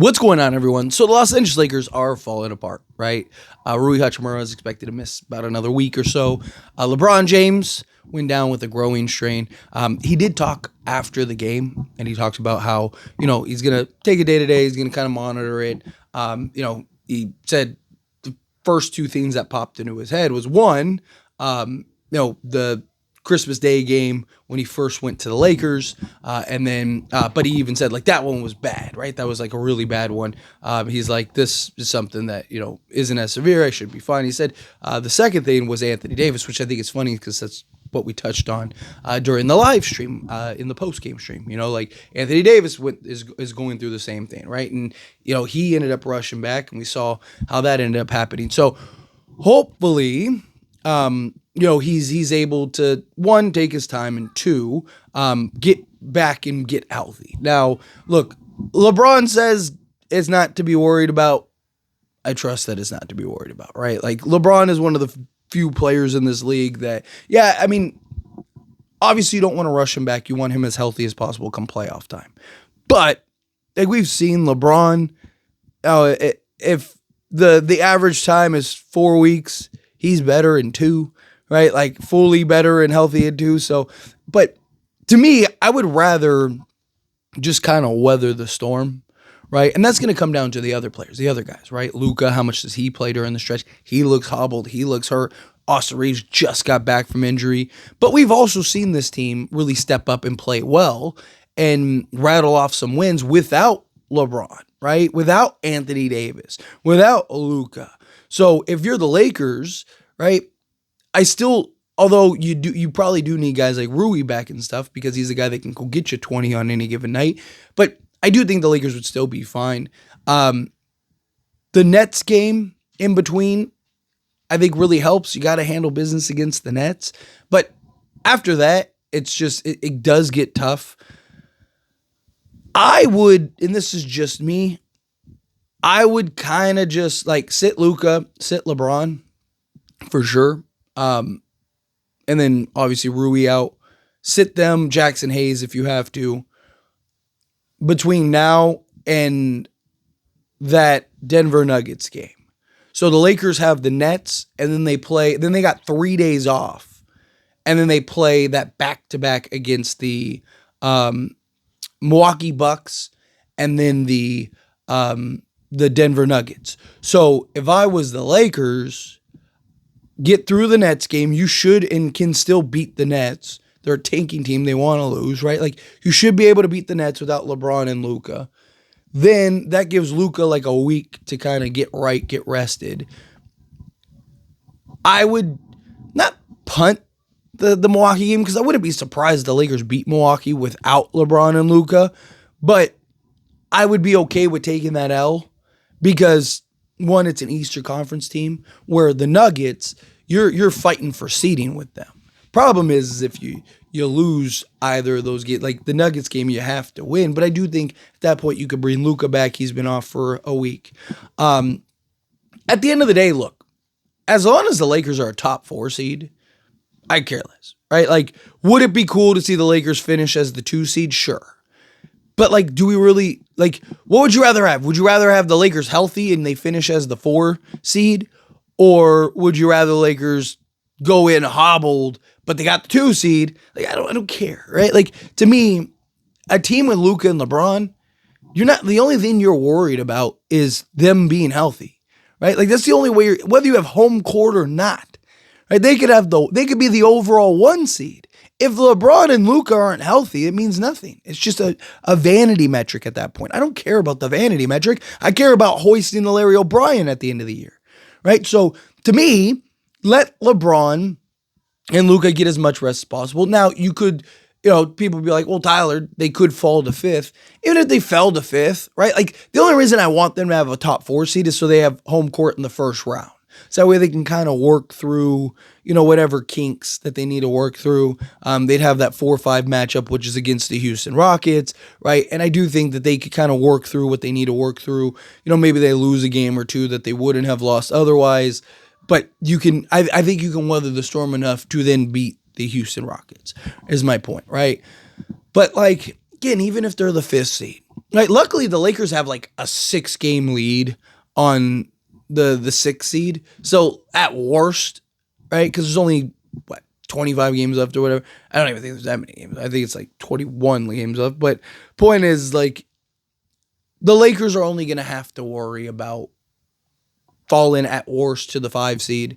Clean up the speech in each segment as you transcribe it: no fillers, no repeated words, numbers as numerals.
What's going on, everyone? So the Los Angeles Lakers are falling apart, right? Rui Hachimura is expected to miss about another week or so. LeBron James went down with a growing strain. He did talk after the game, and he talks about how, he's going to take it day to day. He's going to kind of monitor it. He said the first two things that popped into his head was one, the Christmas Day game when he first went to the Lakers, but he even said like that one was bad, right? That was like a really bad one. He's like, this is something that isn't as severe. I should be fine. He said the second thing was Anthony Davis, which I think is funny because that's what we touched on during the live stream in the post game stream. Like Anthony Davis is going through the same thing, right? And he ended up rushing back, and we saw how that ended up happening. So hopefully, he's able to, one, take his time, and two, get back and get healthy. Now, look, LeBron says it's not to be worried about. I trust that it's not to be worried about, right? Like, LeBron is one of the few players in this league that, obviously you don't want to rush him back. You want him as healthy as possible come playoff time. But, like we've seen LeBron, if the average time is 4 weeks, he's better in 2, right? Like fully better and healthy in 2. So, but to me, I would rather just kind of weather the storm, right? And that's going to come down to the other players, the other guys, right? Luka, how much does he play during the stretch? He looks hobbled. He looks hurt. Austin Reeves just got back from injury. But we've also seen this team really step up and play well and rattle off some wins without LeBron, right? Without Anthony Davis, without Luka. So if you're the Lakers, right, although you probably do need guys like Rui back and stuff because he's the guy that can go get you 20 on any given night. But I do think the Lakers would still be fine. The Nets game in between, I think really helps. You got to handle business against the Nets. But after that, it's just, it does get tough. I would, and this is just me, I would kind of just like sit Luka, sit LeBron for sure. And then obviously Rui out. Sit them, Jackson Hayes if you have to. Between now and that Denver Nuggets game. So the Lakers have the Nets, and then they got 3 days off. And then they play that back-to-back against the Milwaukee Bucks and then the Denver Nuggets. So if I was the Lakers, get through the Nets game. You should and can still beat the Nets. They're a tanking team. They want to lose, right? Like, you should be able to beat the Nets without LeBron and Luka. Then that gives Luka like a week to kind of get right, get rested. I would not punt the Milwaukee game because I wouldn't be surprised the Lakers beat Milwaukee without LeBron and Luka. But I would be okay with taking that L because, one, it's an Eastern Conference team where the Nuggets, you're fighting for seeding with them. Problem is if you lose either of those games, like the Nuggets game, you have to win. But I do think at that point you could bring Luka back. He's been off for a week. At the end of the day, look, as long as the Lakers are a top 4 seed, I care less, right? Like, would it be cool to see the Lakers finish as the 2 seed? Sure. But like, do we really, like, what would you rather have? Would you rather have the Lakers healthy and they finish as the 4 seed? Or would you rather the Lakers go in hobbled, but they got the 2 seed? Like, I don't care, right? Like, to me, a team with Luka and LeBron, the only thing you're worried about is them being healthy, right? Like, that's the only way whether you have home court or not, right? They could be the overall 1 seed. If LeBron and Luka aren't healthy, it means nothing. It's just a vanity metric at that point. I don't care about the vanity metric. I care about hoisting the Larry O'Brien at the end of the year, right? So to me, let LeBron and Luka get as much rest as possible. Now, you could, people be like, well, Tyler, they could fall to 5th. Even if they fell to 5th, right? Like, the only reason I want them to have a top 4 seed is so they have home court in the first round. So that way they can kind of work through, whatever kinks that they need to work through. They'd have that 4-5 matchup, which is against the Houston Rockets, right? And I do think that they could kind of work through what they need to work through. Maybe they lose a game or two that they wouldn't have lost otherwise. But I think you can weather the storm enough to then beat the Houston Rockets, is my point, right? But, like, again, even if they're the 5th seed, Right. Luckily, the Lakers have like a 6 game lead on the 6th seed. So at worst, right? Because there's only what 25 games left or whatever. I don't even think there's that many games. I think it's like 21 games left. But point is, like, the Lakers are only going to have to worry about falling at worst to the 5 seed,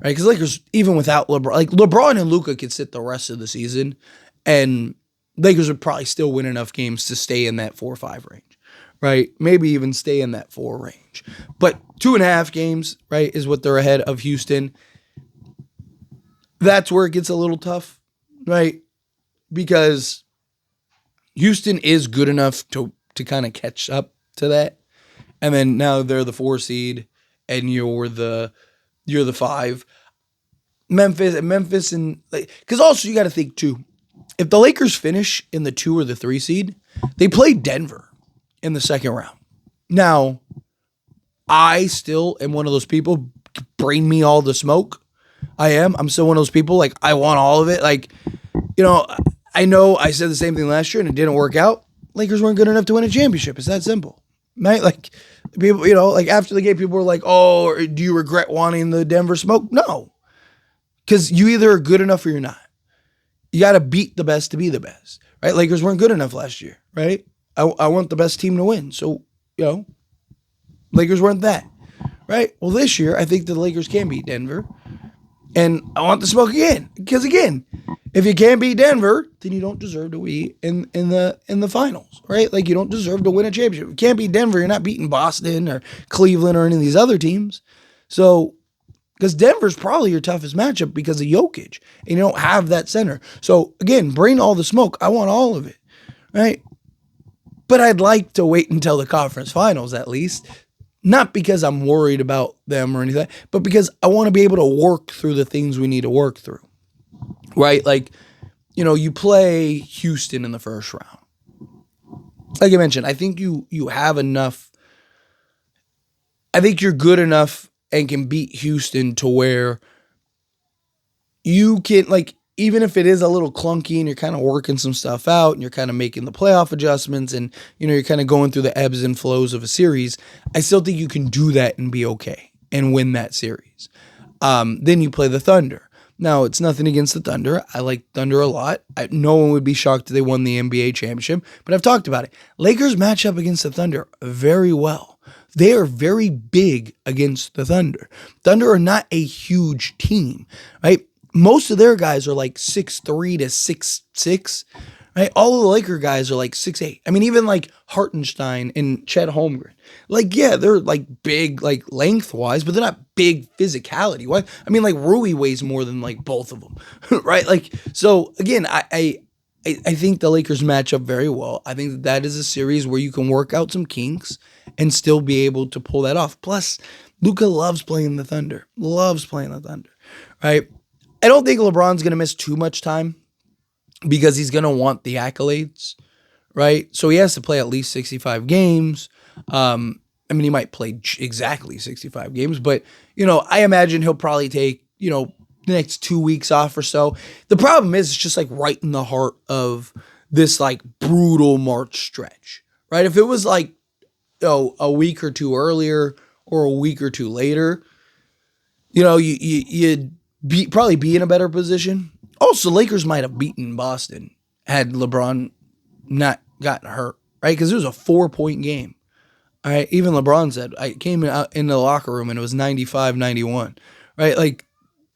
right? Because Lakers, even without LeBron, like LeBron and Luka could sit the rest of the season, and Lakers would probably still win enough games to stay in that 4 or 5 range, right? Maybe even stay in that 4 range. But 2.5 games, right, is what they're ahead of Houston. That's where it gets a little tough, right? Because Houston is good enough to kind of catch up to that. And then now they're the 4 seed and you're the 5. Memphis and like, because also you got to think too, if the Lakers finish in the 2 or the 3 seed, they play Denver in the second round. Now, I still am one of those people, bring me all the smoke. I'm still one of those people, like, I want all of it. Like, I know I said the same thing last year and it didn't work out. Lakers weren't good enough to win a championship. It's that simple. Right? Like, people, like after the game, people were like, oh, do you regret wanting the Denver smoke? No. Because you either are good enough or you're not. You got to beat the best to be the best. Right? Lakers weren't good enough last year. Right? I want the best team to win. So, Lakers weren't that. Right? Well, this year, I think the Lakers can beat Denver. And I want the smoke again. Because again, if you can't beat Denver, then you don't deserve to be in the finals, right? Like, you don't deserve to win a championship. If you can't beat Denver, you're not beating Boston or Cleveland or any of these other teams. So, because Denver's probably your toughest matchup because of Jokic, and you don't have that center. So, again, bring all the smoke. I want all of it, right? But I'd like to wait until the conference finals at least. Not because I'm worried about them or anything, but because I want to be able to work through the things we need to work through. Right? Like, you play Houston in the first round. Like I mentioned, I think you have enough. I think you're good enough and can beat Houston to where you can, like, even if it is a little clunky and you're kind of working some stuff out and you're kind of making the playoff adjustments and, you're kind of going through the ebbs and flows of a series, I still think you can do that and be okay and win that series. Then you play the Thunder. Now, it's nothing against the Thunder. I like Thunder a lot. No one would be shocked if they won the NBA championship, but I've talked about it. Lakers match up against the Thunder very well. They are very big against the Thunder. Thunder are not a huge team, right? Most of their guys are like 6'3" to 6'6", right? All of the Laker guys are like 6'8". I mean, even like Hartenstein and Chet Holmgren. Like, yeah, they're like big, like lengthwise, but they're not big physicality. Why? I mean, like Rui weighs more than like both of them, right? Like, so again, I think the Lakers match up very well. I think that is a series where you can work out some kinks and still be able to pull that off. Plus, Luka loves playing the Thunder, right? I don't think LeBron's going to miss too much time because he's going to want the accolades, right? So he has to play at least 65 games. I mean, he might play exactly 65 games, but, I imagine he'll probably take, the next 2 weeks off or so. The problem is it's just like right in the heart of this like brutal March stretch, right? If it was like, a week or two earlier or a week or two later, you'd probably be in a better position. Also, Lakers might have beaten Boston had LeBron not gotten hurt, right? Because it was a 4-point game. All right, even LeBron said, I came out in the locker room and it was 95-91, right? Like,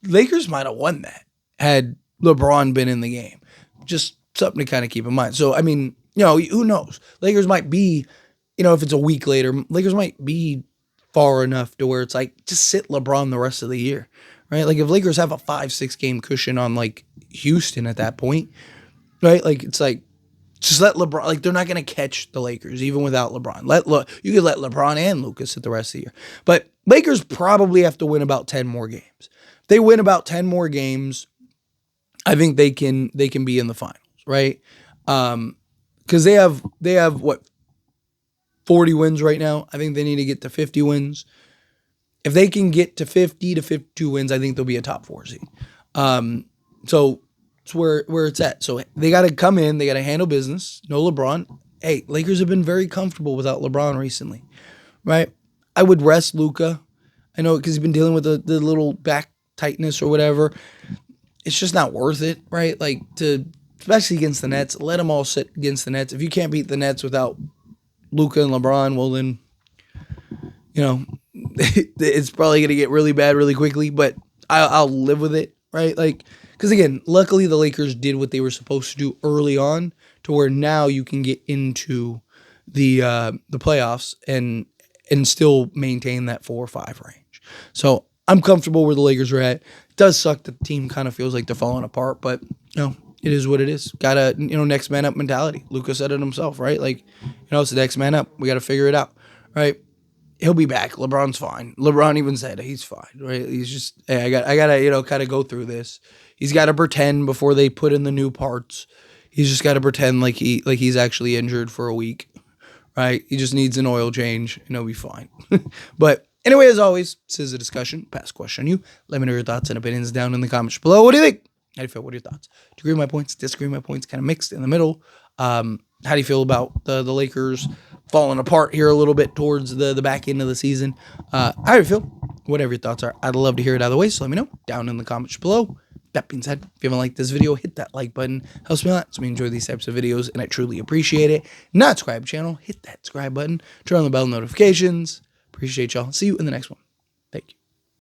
Lakers might have won that had LeBron been in the game. Just something to kind of keep in mind. So, I mean, who knows? Lakers might be, if it's a week later, Lakers might be far enough to where it's like, just sit LeBron the rest of the year, right? Like, if Lakers have a 5-6 game cushion on like Houston at that point, right? Like, it's like, just let LeBron, like, they're not going to catch the Lakers even without LeBron. You could let LeBron and Lucas sit the rest of the year. But Lakers probably have to win about 10 more games. If they win about 10 more games, I think they can be in the finals, right? Because they have what, 40 wins right now. I think they need to get to 50 wins. If they can get to 50 to 52 wins, I think they'll be a top 4 seed. So it's where it's at. So they got to come in. They got to handle business. No LeBron. hey, Lakers have been very comfortable without LeBron recently, right? I would rest Luka. I know because he's been dealing with the little back tightness or whatever. It's just not worth it, right? Like to especially against the Nets. Let them all sit against the Nets. If you can't beat the Nets without Luka and LeBron, well then, you know, it's probably gonna get really bad really quickly. But I'll live with it, right? Like because again, luckily the Lakers did what they were supposed to do early on, to where now you can get into the playoffs and still maintain that 4 or 5 range. So I'm comfortable where the Lakers are at. It does suck that the team kind of feels like they're falling apart, but it is what it is. Gotta, next man up mentality. Luka said it himself, right? Like, it's the next man up. We got to figure it out, right? He'll be back. LeBron's fine. LeBron even said he's fine, right? He's just, hey, I gotta, kind of go through this. He's got to pretend before they put in the new parts. He's just got to pretend like he's actually injured for a week, right? He just needs an oil change and he'll be fine. But anyway, as always, this is a discussion. Pass question on you. Let me know your thoughts and opinions down in the comments below. What do you think? How do you feel? What are your thoughts? Do you agree with my points? Disagree with my points? Kind of mixed in the middle. How do you feel about the Lakers falling apart here a little bit towards the back end of the season? How do you feel? Whatever your thoughts are, I'd love to hear it either way. So let me know down in the comments below. That being said, if you haven't liked this video, hit that like button. Helps me a lot. So we enjoy these types of videos, and I truly appreciate it. Not subscribe to the channel, hit that subscribe button. Turn on the bell notifications. Appreciate y'all. See you in the next one.